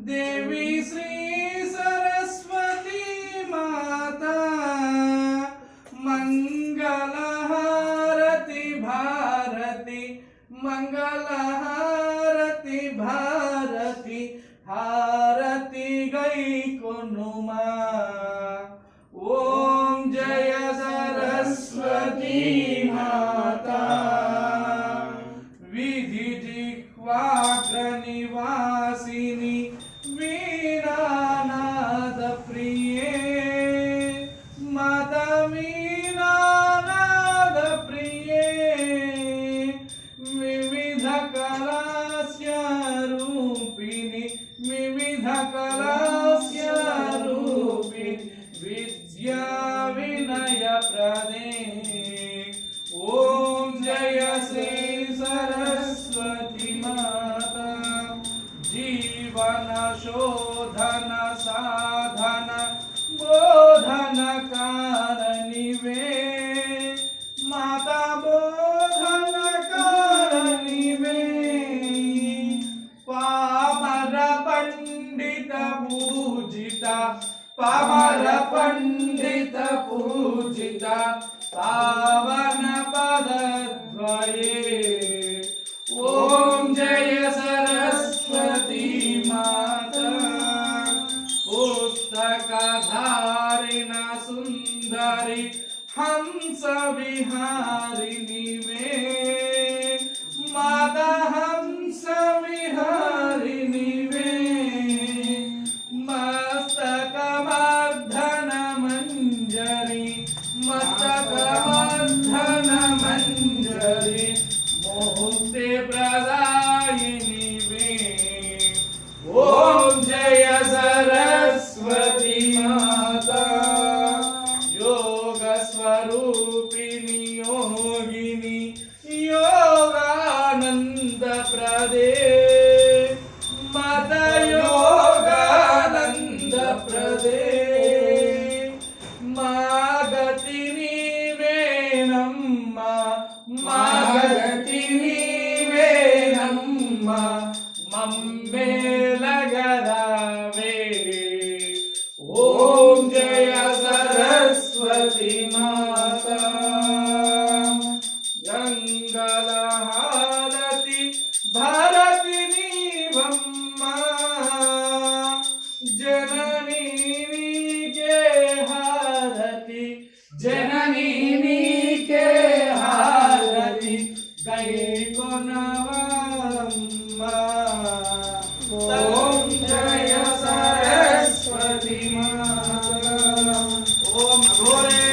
देवी श्री सरस्वती माता मंगलहारती भारती मंगलहारती भारती हारती गई कुनुमा। ओम जय सरस्वती माता विधि जिह्वाग्रनिवासिनी वीणानाद प्रिये माता वीणानाद प्रिये विविध कलास्य रूपिणी विविध कलास्य रूपिणी विद्या विनय प्रदे। ओम जय श्री सरस्वती माता जीवन शोधन साधन बोधन कारणि वे माता बोधन कारणि वे पामर पंडित पूजिता पामर पंडित पूजिता पावन पदद्वये। ओम जय सरस्वती माता पुस्तकधारिणी सुंदरी हंस विहारिणी वे माता हंस विहारिणी वे मस्तकमर्धन मंजरी मस्तकमर्धन मंजरी मुक्ति प्रदायिनी वे। ओम जय सरस्वती माता योग स्वरूपिणी योगिनी योगानंद प्रदे माता योगानंद प्रदे मागति नीवे नम्मा मागति नीवे नम्मा मम्मेलगरावे। ओम जय सरस्वती माता गंगलहारति भारतिनी वम्मा जननी के हारति जननी के हारति गई कोनवम्मा। ओम जय सरस्वती माता। ओम घोरे